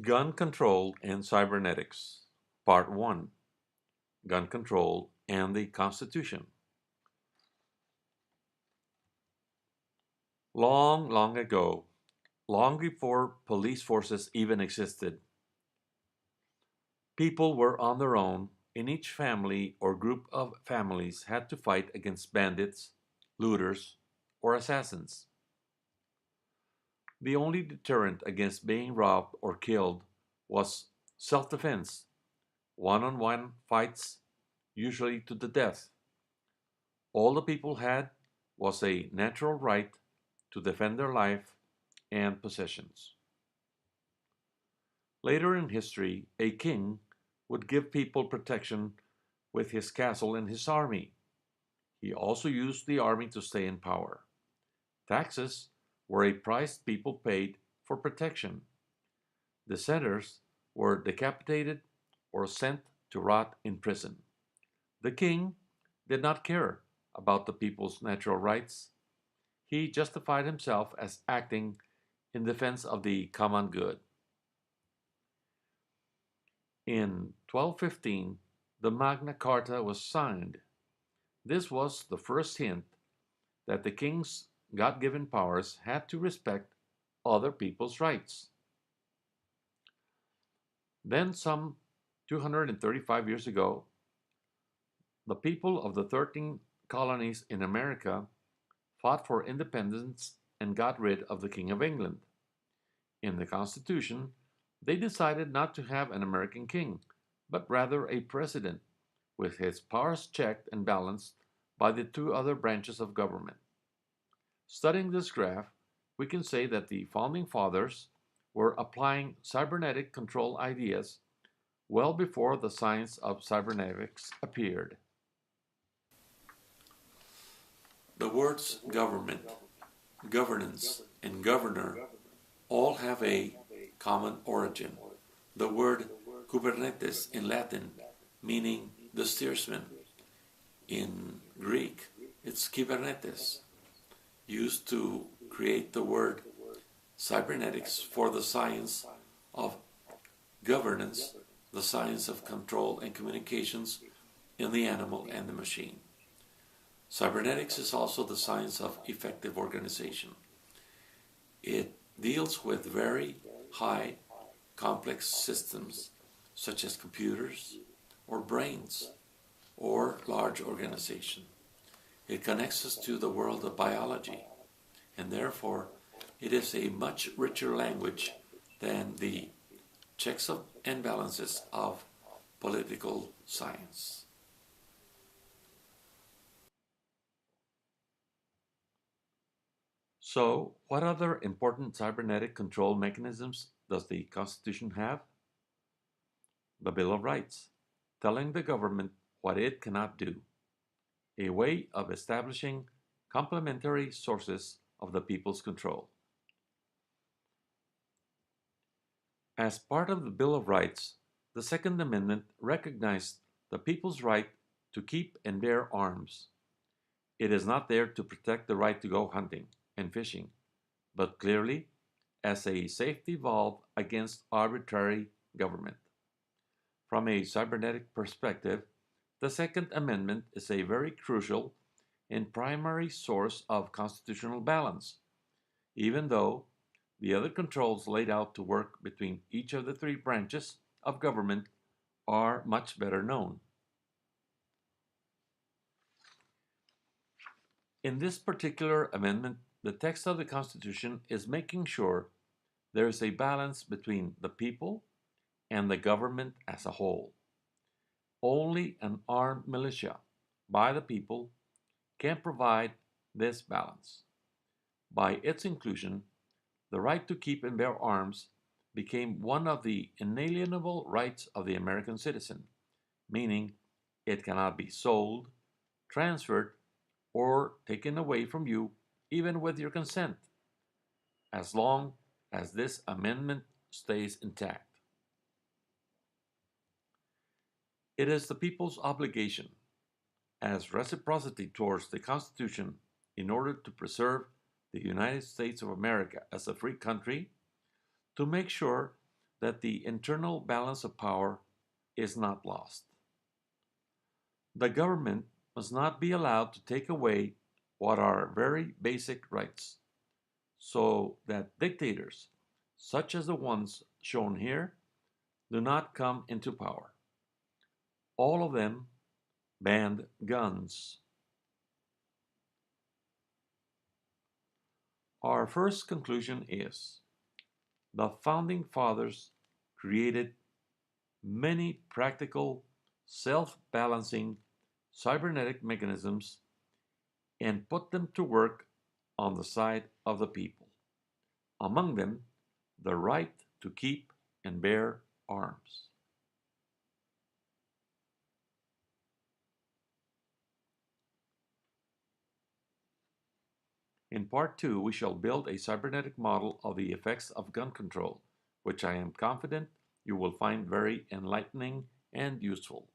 Gun Control and Cybernetics, Part 1, Gun Control and the Constitution. Long, long ago, long before police forces even existed, people were on their own, and each family or group of families had to fight against bandits, looters, or assassins. The only deterrent against being robbed or killed was self defense, one on one fights, usually to the death. All the people had was a natural right to defend their life and possessions. Later in history, a king would give people protection with his castle and his army. He also used the army to stay in power. Taxes were a price people paid for protection. Dissenters were decapitated or sent to rot in prison. The king did not care about the people's natural rights. He justified himself as acting in defense of the common good. In 1215, the Magna Carta was signed. This was the first hint that the king's God given powers had to respect other people's rights. Then, some 235 years ago, the people of the 13 colonies in America fought for independence and got rid of the King of England. In the Constitution, they decided not to have an American king, but rather a president, with his powers checked and balanced by the two other branches of government. Studying this graph, we can say that the Founding Fathers were applying cybernetic control ideas well before the science of cybernetics appeared. The words government, governance, and governor all have a common origin. The word Kubernetes in Latin, meaning the steersman. In Greek, it's kybernetes, used to create the word cybernetics for the science of governance, the science of control and communications in the animal and the machine. Cybernetics is also the science of effective organization. It deals with very high, complex systems such as computers or brains or large organization. It connects us to the world of biology, and therefore it is a much richer language than the checks and balances of political science. So, what other important cybernetic control mechanisms does the Constitution have? The Bill of Rights, telling the government what it cannot do, a way of establishing complementary sources of the people's control. As part of the Bill of Rights, the Second Amendment recognized the people's right to keep and bear arms. It is not there to protect the right to go hunting and fishing, but clearly as a safety valve against arbitrary government. From a cybernetic perspective, the Second Amendment is a very crucial and primary source of constitutional balance, even though the other controls laid out to work between each of the three branches of government are much better known. In this particular amendment, the text of the Constitution is making sure there is a balance between the people and the government as a whole. Only an armed militia by the people can provide this balance. By its inclusion, the right to keep and bear arms became one of the inalienable rights of the American citizen, meaning it cannot be sold, transferred, or taken away from you even with your consent, as long as this amendment stays intact. It is the people's obligation, as reciprocity towards the Constitution in order to preserve the United States of America as a free country, to make sure that the internal balance of power is not lost. The government must not be allowed to take away what are very basic rights, so that dictators, such as the ones shown here, do not come into power. All of them banned guns. Our first conclusion is the Founding Fathers created many practical, self-balancing cybernetic mechanisms and put them to work on the side of the people. Among them, the right to keep and bear arms. In part 2, we shall build a cybernetic model of the effects of gun control, which I am confident you will find very enlightening and useful.